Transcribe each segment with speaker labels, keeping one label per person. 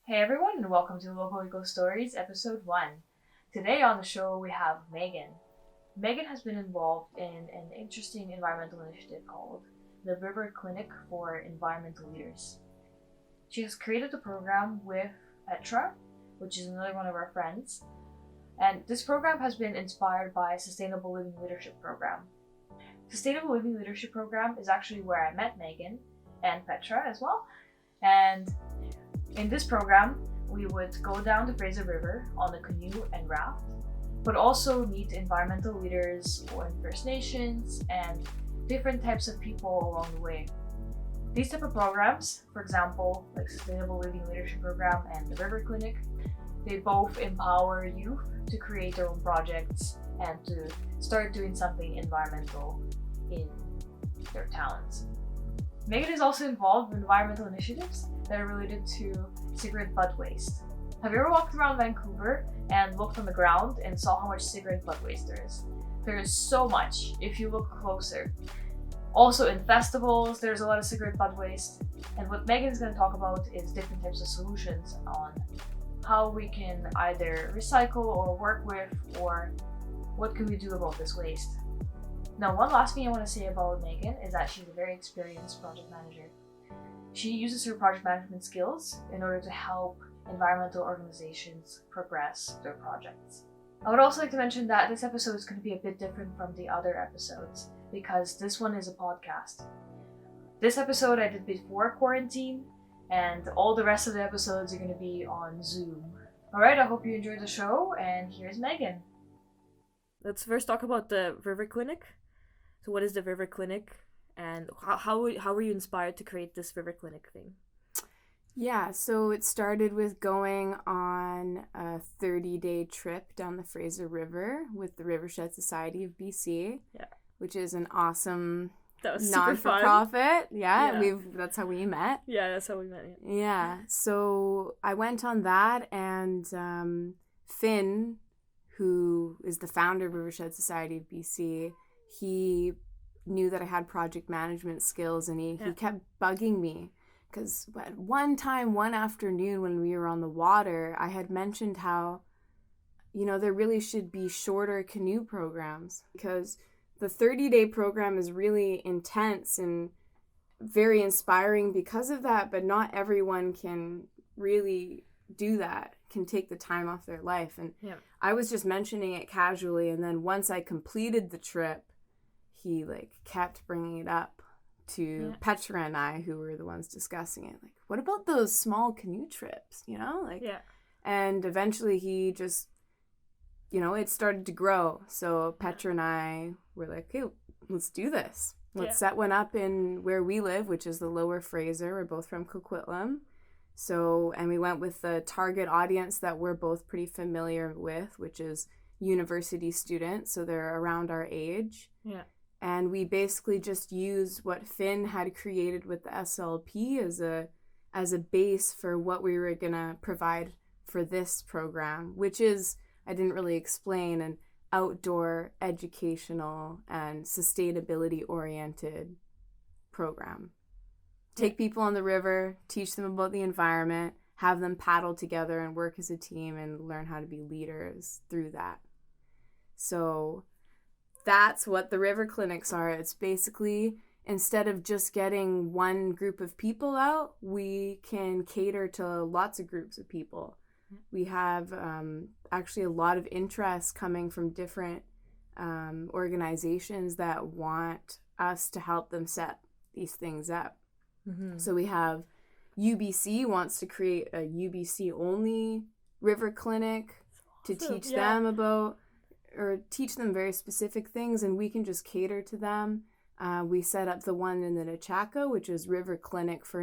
Speaker 1: Hey everyone, and welcome to Local Eco Stories, Episode 1. Today on the show we have Megan. Megan has been involved in an interesting environmental initiative called the River Clinic for Environmental Leaders. She has created a program with Petra, which is another one of our friends, and this program has been inspired by a Sustainable Living Leadership Program. Sustainable Living Leadership Program is actually where I met Megan and Petra as well, and in this program, we would go down the Fraser River on a canoe and raft, but also meet environmental leaders or First Nations and different types of people along the way. These type of programs, for example, like Sustainable Living Leadership Program and the River Clinic, they both empower youth to create their own projects and to start doing something environmental in their towns. Megan is also involved in environmental initiatives that are related to cigarette butt waste. Have you ever walked around Vancouver and looked on the ground and saw how much cigarette butt waste there is? There is so much if you look closer. Also in festivals, there's a lot of cigarette butt waste. And what Megan is going to talk about is different types of solutions on how we can either recycle or work with, or what can we do about this waste. Now, one last thing I want to say about Megan is that she's a very experienced project manager. She uses her project management skills in order to help environmental organizations progress their projects. I would also like to mention that this episode is going to be a bit different from the other episodes because this one is a podcast. This episode I did before quarantine, and all the rest of the episodes are going to be on Zoom. Alright, I hope you enjoyed the show, and here's Megan.
Speaker 2: Let's first talk about the River Clinic. So what is the River Clinic, and how were you inspired to create this River Clinic thing?
Speaker 3: Yeah, so it started with going on a 30-day trip down the Fraser River with the Rivershed Society of BC, which is an awesome non-for-profit. That's how we met.
Speaker 2: Yeah, that's how we met.
Speaker 3: Yeah, so I went on that, and Finn, who is the founder of Rivershed Society of BC, he knew that I had project management skills, and he kept bugging me because at one afternoon when we were on the water, I had mentioned how, there really should be shorter canoe programs because the 30-day program is really intense and very inspiring because of that, but not everyone can really do that, can take the time off their life. And I was just mentioning it casually, and then once I completed the trip, he kept bringing it up to Petra and I, who were the ones discussing it. What about those small canoe trips, And eventually he just, it started to grow. So Petra and I were like, hey, let's do this. Let's set one up in where we live, which is the Lower Fraser. We're both from Coquitlam. So, and we went with the target audience that we're both pretty familiar with, which is university students. So they're around our age.
Speaker 2: Yeah.
Speaker 3: And we basically just used what Finn had created with the SLLP as a base for what we were going to provide for this program, which is, I didn't really explain, an outdoor, educational, and sustainability-oriented program. Take people on the river, teach them about the environment, have them paddle together and work as a team and learn how to be leaders through that. So that's what the river clinics are. It's basically, instead of just getting one group of people out, we can cater to lots of groups of people. We have actually a lot of interest coming from different organizations that want us to help them set these things up. Mm-hmm. So we have UBC wants to create a UBC only river clinic to teach them about, or teach them very specific things, and we can just cater to them. We set up the one in the Nechako, which is River Clinic for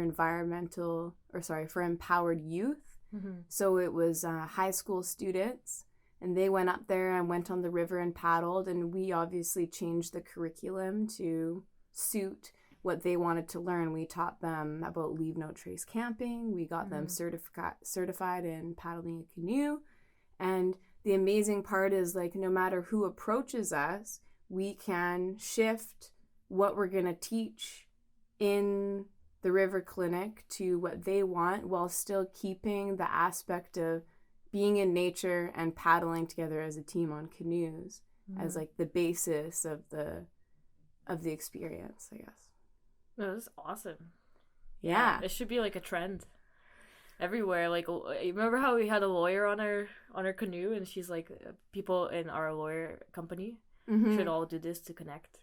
Speaker 3: for empowered youth. Mm-hmm. So it was high school students, and they went up there and went on the river and paddled, and we obviously changed the curriculum to suit what they wanted to learn. We taught them about leave no trace camping. We got them certified in paddling a canoe. And the amazing part is, no matter who approaches us, we can shift what we're going to teach in the river clinic to what they want while still keeping the aspect of being in nature and paddling together as a team on canoes as like the basis of the experience, I guess.
Speaker 2: No, that's awesome.
Speaker 3: Yeah.
Speaker 2: It should be like a trend everywhere. Like, remember how we had a lawyer on our canoe, and she's like, people in our lawyer company should all do this to connect.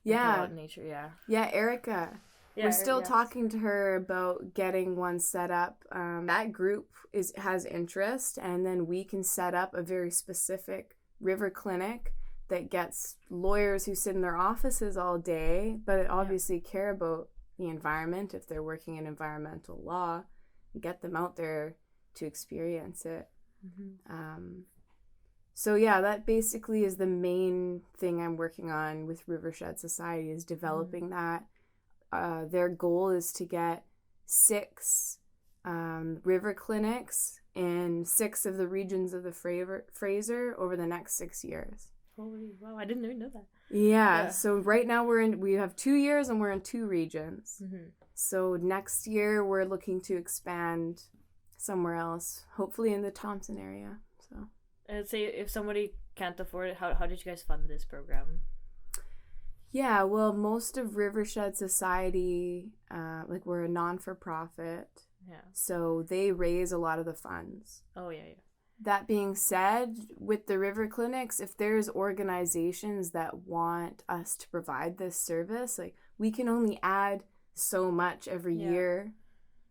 Speaker 3: Yeah.
Speaker 2: In nature.
Speaker 3: Yeah, Erica.
Speaker 2: Yeah,
Speaker 3: we're still talking to her about getting one set up. That group has interest, and then we can set up a very specific river clinic that gets lawyers who sit in their offices all day, but obviously care about the environment if they're working in environmental law, and get them out there to experience it. So yeah, that basically is the main thing I'm working on with Rivershed Society, is developing that. Their goal is to get 6 river clinics in 6 of the regions of the Fraser over the next 6 years.
Speaker 2: Holy wow! I didn't even know that.
Speaker 3: Yeah. So right now we have 2 years and we're in 2 regions. So next year we're looking to expand somewhere else, hopefully in the Thompson area. So
Speaker 2: I'd say if somebody can't afford it, how did you guys fund this program?
Speaker 3: yeah, well, most of Rivershed Society, we're a non-for-profit, so they raise a lot of the funds.
Speaker 2: Oh yeah.
Speaker 3: That being said, with the river clinics, if there's organizations that want us to provide this service, like, we can only add so much every year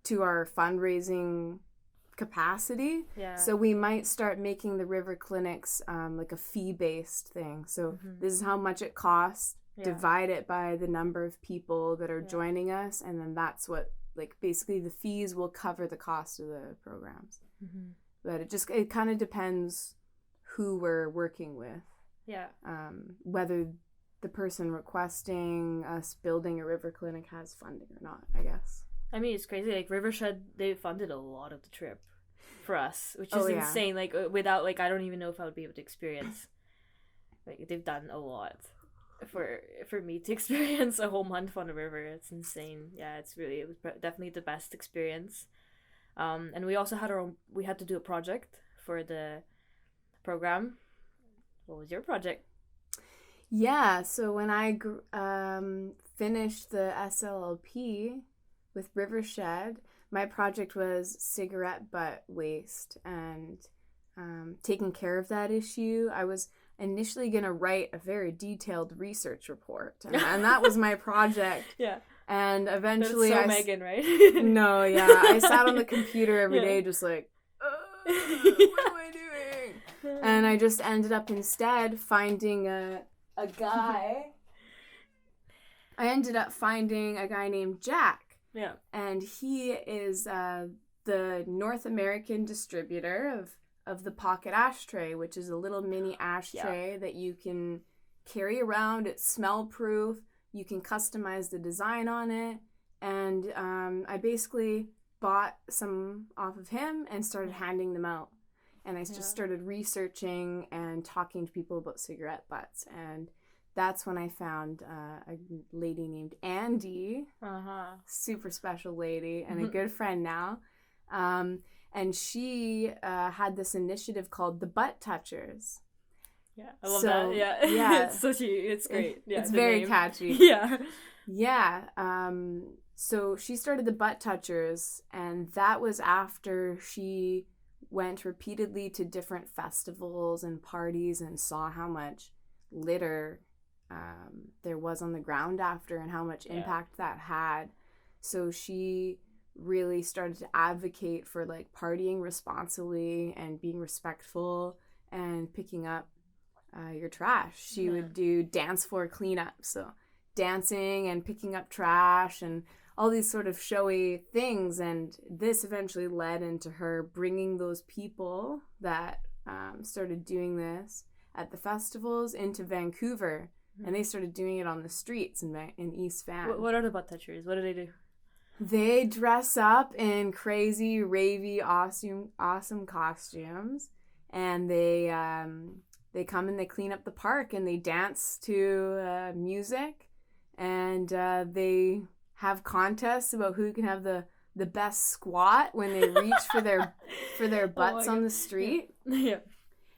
Speaker 3: to our fundraising capacity. So we might start making the river clinics like a fee-based thing. So this is how much it costs, divide it by the number of people that are joining us, and then that's what, like, basically the fees will cover the cost of the programs. But it kind of depends who we're working with. Whether the person requesting us building a river clinic has funding or not, I guess.
Speaker 2: I mean, it's crazy. Like, Rivershed, they funded a lot of the trip for us, which is insane. Like, without, like, I don't even know if I would be able to experience. Like, they've done a lot for me to experience a whole month on the river. It's insane. Yeah, it was definitely the best experience. And we also we had to do a project for the program. What was your project?
Speaker 3: Yeah, so when I finished the SLLP with Rivershed, my project was cigarette butt waste and taking care of that issue. I was initially going to write a very detailed research report, and that was my project. And eventually
Speaker 2: That's so Megan, right?
Speaker 3: No, I sat on the computer every day just like, what am I doing? And I just ended up instead finding a guy. I ended up finding a guy named Jack. And he is the North American distributor of the pocket ashtray, which is a little mini ashtray that you can carry around. It's smell proof. You can customize the design on it. And I basically bought some off of him and started handing them out. And I just started researching and talking to people about cigarette butts. And that's when I found a lady named Andy, super special lady, and a good friend now. And she had this initiative called the Butt Touchers.
Speaker 2: I love that. Yeah. It's so cute. It's great.
Speaker 3: It's very
Speaker 2: name.
Speaker 3: catchy.
Speaker 2: Yeah.
Speaker 3: So she started the Butt Touchers, and that was after she went repeatedly to different festivals and parties and saw how much litter there was on the ground after and how much impact that had. So she really started to advocate for, like, partying responsibly and being respectful and picking up your trash. She would do dance floor cleanup, so dancing and picking up trash and all these sort of showy things. And this eventually led into her bringing those people that started doing this at the festivals into Vancouver, and they started doing it on the streets in East Van.
Speaker 2: What are the Butt Touchers? What do they do?
Speaker 3: They dress up in crazy, ravey, awesome costumes, and they come and they clean up the park and they dance to music, and they have contests about who can have the best squat when they reach for their butts on the street.
Speaker 2: Yeah.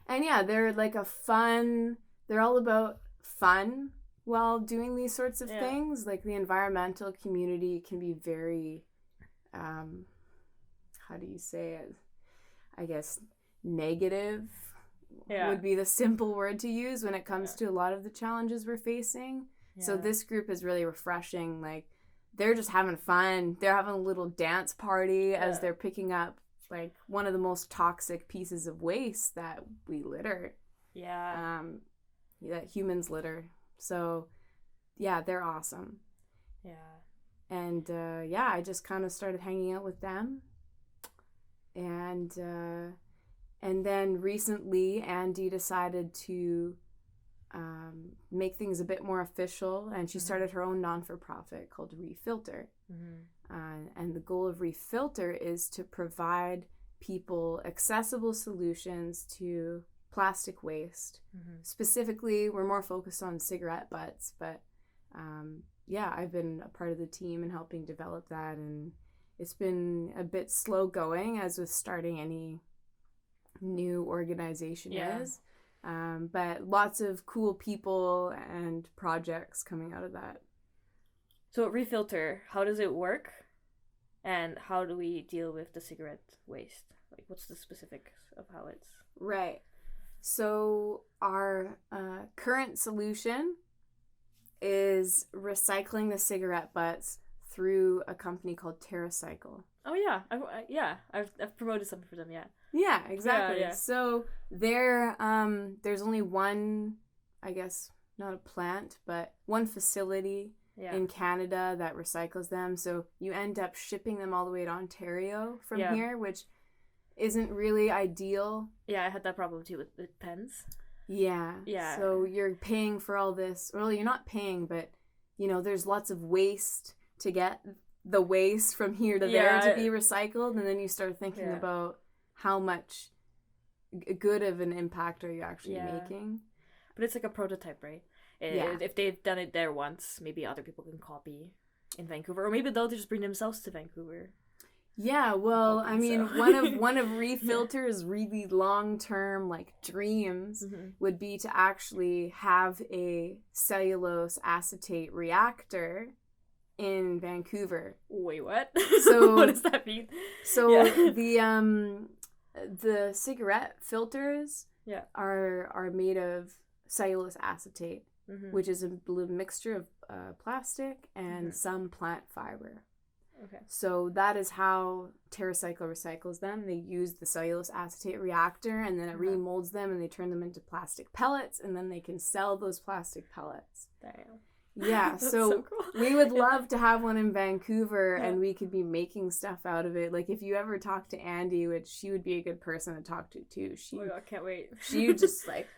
Speaker 3: And yeah, they're like they're all about fun while doing these sorts of things. Like the environmental community can be very, how do you say it? I guess negative would be the simple word to use when it comes to a lot of the challenges we're facing. Yeah. So this group is really refreshing. Like they're just having fun. They're having a little dance party as they're picking up like one of the most toxic pieces of waste that we litter.
Speaker 2: Yeah.
Speaker 3: That humans litter. So yeah, they're awesome.
Speaker 2: Yeah.
Speaker 3: And I just kind of started hanging out with them. And then recently Andy decided to make things a bit more official, and she started her own non-for-profit called Refilter. And the goal of Refilter is to provide people accessible solutions to plastic waste. Specifically, we're more focused on cigarette butts, but I've been a part of the team in helping develop that, and it's been a bit slow going, as with starting any new organization is. But lots of cool people and projects coming out of that.
Speaker 2: So Refilter, how does it work? And how do we deal with the cigarette waste? Like, what's the specifics of how it's...
Speaker 3: Right. So our current solution is recycling the cigarette butts through a company called TerraCycle.
Speaker 2: Oh yeah, I've promoted something for them.
Speaker 3: Yeah, exactly.
Speaker 2: Yeah.
Speaker 3: So there's only one, I guess not a plant, but one facility in Canada that recycles them. So you end up shipping them all the way to Ontario from here, which isn't really ideal.
Speaker 2: Yeah, I had that problem too with the pens.
Speaker 3: Yeah. So you're paying for all this. Well, you're not paying, but there's lots of waste to get the waste from here to there to be recycled, and then you start thinking about how much good of an impact are you actually making.
Speaker 2: But it's like a prototype, right? If they've done it there once, maybe other people can copy in Vancouver, or maybe they'll just bring themselves to Vancouver.
Speaker 3: Yeah, well, I mean, so. one of Refilter's really long-term dreams would be to actually have a cellulose acetate reactor in Vancouver.
Speaker 2: Wait, what?
Speaker 3: So
Speaker 2: what does that mean?
Speaker 3: So the cigarette filters are made of cellulose acetate, which is a mixture of plastic and some plant fiber.
Speaker 2: Okay.
Speaker 3: So that is how TerraCycle recycles them. They use the cellulose acetate reactor, and then it remolds them, and they turn them into plastic pellets, and then they can sell those plastic pellets.
Speaker 2: Damn.
Speaker 3: Yeah, so cool. We would love to have one in Vancouver, and we could be making stuff out of it. Like, if you ever talk to Andy, which she would be a good person to talk to, too.
Speaker 2: Oh my God, I can't wait.
Speaker 3: She would just, she's like,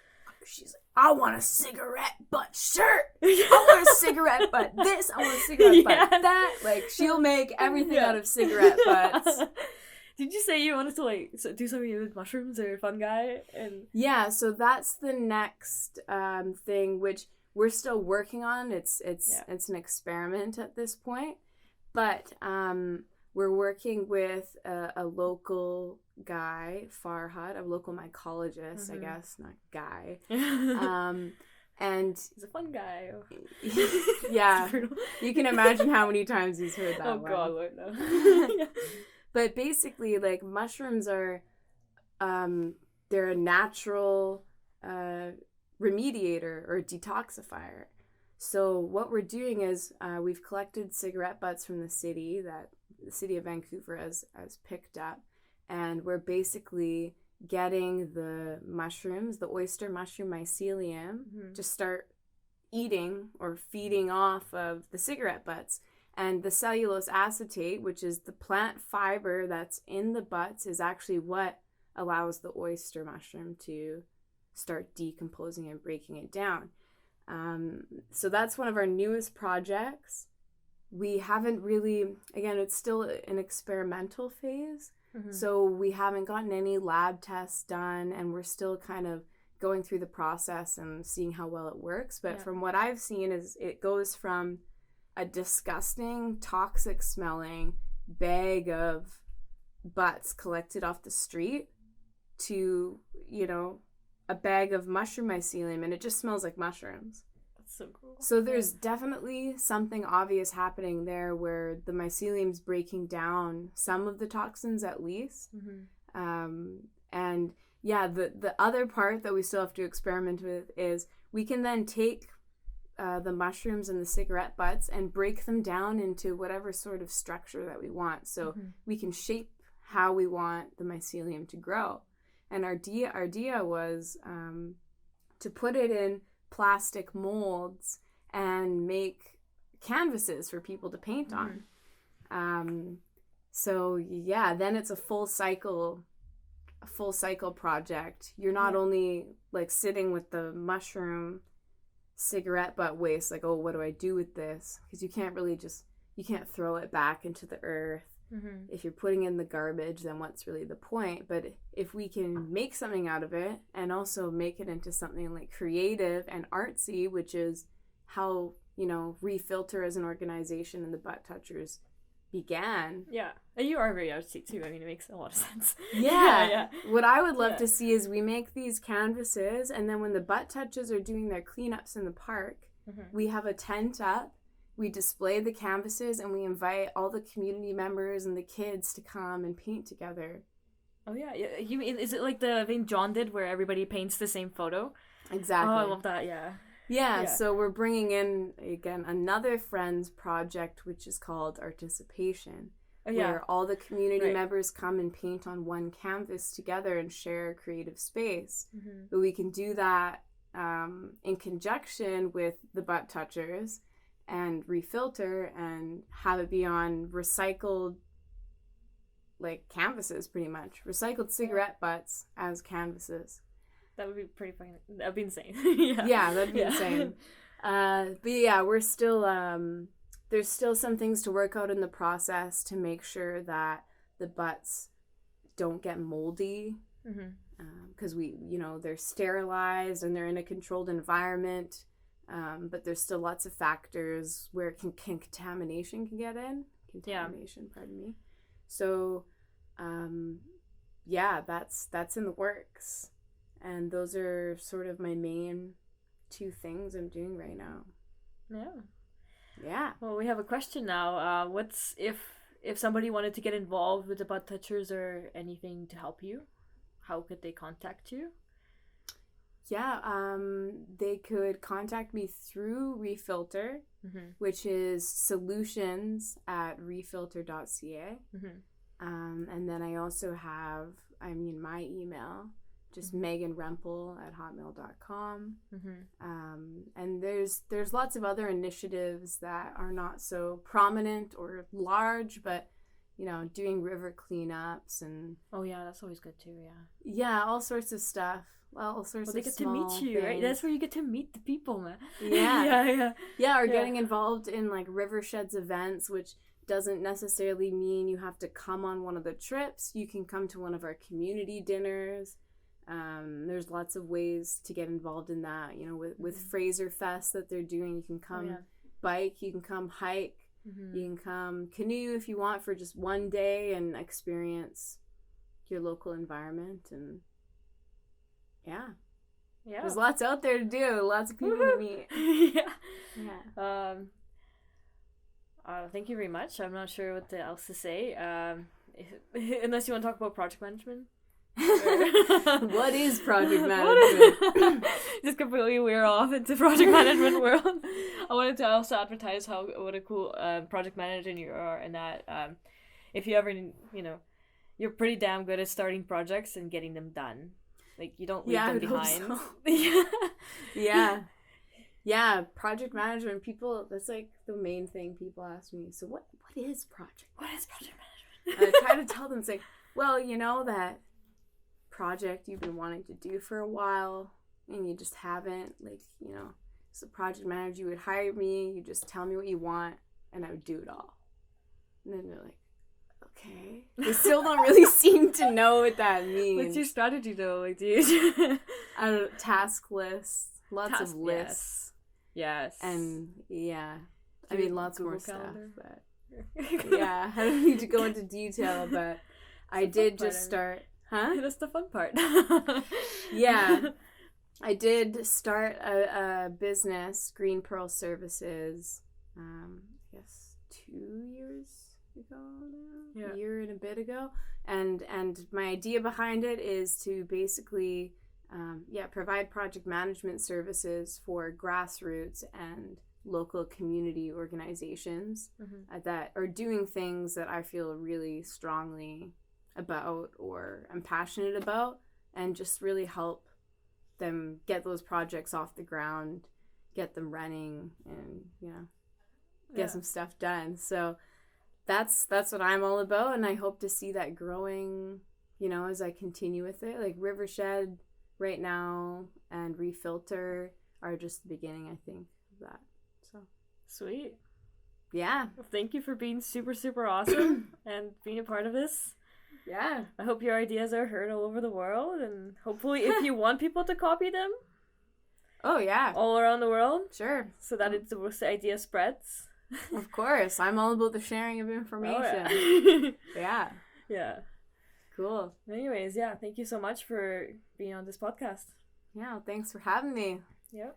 Speaker 3: I want a cigarette butt shirt. I want a cigarette butt this. I want a cigarette butt that. Like, she'll make everything out of cigarette butts.
Speaker 2: Did you say you wanted to, do something with mushrooms or fungi?
Speaker 3: Yeah, so that's the next thing, which... we're still working on. It's an experiment at this point, but we're working with a local guy, Farhad, a local mycologist, I guess, not guy. And
Speaker 2: he's a fun guy.
Speaker 3: Yeah, you can imagine how many times he's heard that.
Speaker 2: Oh one. God, Lord, no.
Speaker 3: But basically, mushrooms are, they're a natural. Remediator or detoxifier. So what we're doing is we've collected cigarette butts from the city that the city of Vancouver has picked up, and we're basically getting the mushrooms, the oyster mushroom mycelium, to start eating or feeding off of the cigarette butts. And the cellulose acetate, which is the plant fiber that's in the butts, is actually what allows the oyster mushroom to start decomposing and breaking it down. So that's one of our newest projects. We haven't really, again, it's still an experimental phase, so we haven't gotten any lab tests done, and we're still kind of going through the process and seeing how well it works. But from what I've seen is it goes from a disgusting, toxic smelling bag of butts collected off the street to, you know, a bag of mushroom mycelium, and it just smells like mushrooms.
Speaker 2: That's so cool.
Speaker 3: So there's definitely something obvious happening there where the mycelium's breaking down some of the toxins at least. And yeah, the other part that we still have to experiment with is we can then take the mushrooms and the cigarette butts and break them down into whatever sort of structure that we want. So we can shape how we want the mycelium to grow. And our idea was to put it in plastic molds and make canvases for people to paint on. So yeah, then it's a full cycle project. You're not only like sitting with the mushroom cigarette butt waste, like, oh, what do I do with this? Because you can't throw it back into the earth. If you're putting in the garbage, then what's really the point? But if we can make something out of it and also make it into something like creative and artsy, which is how, you know, Refilter as an organization and the Butt Touchers began.
Speaker 2: Yeah. And you are very artsy too. I mean, it makes a lot of sense.
Speaker 3: Yeah. What I would love to see is we make these canvases, and then when the Butt Touchers are doing their cleanups in the park, we have a tent up. We display the canvases and we invite all the community members and the kids to come and paint together.
Speaker 2: Oh yeah, you mean, is it like the thing John did where everybody paints the same photo?
Speaker 3: Exactly.
Speaker 2: Oh, I love that.
Speaker 3: Yeah. So we're bringing in again another Friends project which is called Articipation, where all the community members come and paint on one canvas together and share a creative space. But we can do that in conjunction with the Butt Touchers and Refilter and have it be on recycled like canvases, pretty much recycled cigarette butts as canvases.
Speaker 2: That would be pretty funny. That'd be insane.
Speaker 3: That'd be insane. But yeah, we're still there's still some things to work out in the process to make sure that the butts don't get moldy, because they're sterilized and they're in a controlled environment. But there's still lots of factors where contamination can get in. Pardon me. So, that's in the works. And those are sort of my main two things I'm doing right now. Yeah.
Speaker 2: Well, we have a question now. What's if somebody wanted to get involved with the Butt Touchers or anything to help you, how could they contact you?
Speaker 3: Yeah, they could contact me through Refilter, which is solutions@refilter.ca. And then I also have, my email, just meganrempel@hotmail.com. And there's lots of other initiatives that are not so prominent or large, but, doing river cleanups and...
Speaker 2: Oh, yeah, that's always good too,
Speaker 3: Yeah, all sorts of stuff. Well,
Speaker 2: they get to meet you, right? That's where you get to meet the people, man.
Speaker 3: Yeah, getting involved in like Rivershed's events, which doesn't necessarily mean you have to come on one of the trips. You can come to one of our community dinners. There's lots of ways to get involved in that. With Fraser Fest that they're doing, you can come bike, you can come hike, you can come canoe if you want for just one day and experience your local environment. And there's lots out there to do, lots of people to meet.
Speaker 2: Thank you very much. I'm not sure what else to say, unless you want to talk about project management.
Speaker 3: What is project management?
Speaker 2: Just completely we're off into project management world. I wanted to also advertise what a cool project manager you are, and that if you ever you're pretty damn good at starting projects and getting them done. Like, you don't leave them behind. So. Yeah, project management, people, that's like the main thing people ask me. So what is project? What is project management? I try to tell them, it's like, well, that project you've been wanting to do for a while and you just haven't, like, as a project manager, you would hire me, you just tell me what you want, and I would do it all. And then they're like, okay. They still don't really seem to know what that means. What's your strategy though? Like, do you...
Speaker 3: I don't know, task lists. Lots of lists.
Speaker 2: Yes.
Speaker 3: And I mean, lots
Speaker 2: Google
Speaker 3: more
Speaker 2: Calendar.
Speaker 3: stuff, but yeah, I don't need to go into detail, but I did just start. Huh?
Speaker 2: That's the fun part.
Speaker 3: Yeah. I did start a business, Green Pearl Services, I guess 2 years ago now,
Speaker 2: Yeah.
Speaker 3: a year and a bit ago. And my idea behind it is to basically, provide project management services for grassroots and local community organizations that are doing things that I feel really strongly about or I'm passionate about, and just really help them get those projects off the ground, get them running, and get some stuff done. So that's what I'm all about, and I hope to see that growing, as I continue with it. Like Rivershed right now and Refilter are just the beginning, I think, of that. So
Speaker 2: Sweet.
Speaker 3: yeah.
Speaker 2: Well, thank you for being super, super awesome and being a part of this.
Speaker 3: Yeah.
Speaker 2: I hope your ideas are heard all over the world, and hopefully if you want people to copy them
Speaker 3: Oh yeah.
Speaker 2: all around the world
Speaker 3: Sure.
Speaker 2: so that the idea spreads.
Speaker 3: Of course. I'm all about the sharing of information.
Speaker 2: Oh,
Speaker 3: Yeah.
Speaker 2: yeah.
Speaker 3: Cool.
Speaker 2: Anyways, yeah, thank you so much for being on this podcast.
Speaker 3: Yeah, well, thanks for having me.
Speaker 2: Yep.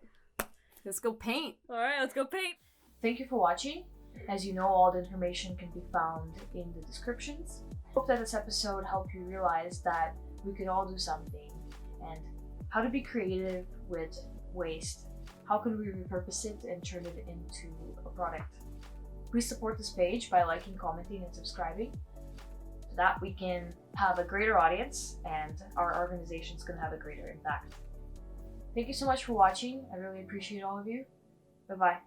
Speaker 3: Let's go paint.
Speaker 2: All right, let's go paint.
Speaker 1: Thank you for watching. As you know, all the information can be found in the descriptions. Hope that this episode helped you realize that we could all do something, and how to be creative with waste. How could we repurpose it and turn it into a product? Please support this page by liking, commenting, and subscribing so that we can have a greater audience and our organization's can have a greater impact. Thank you so much for watching. I really appreciate all of you. Bye-bye.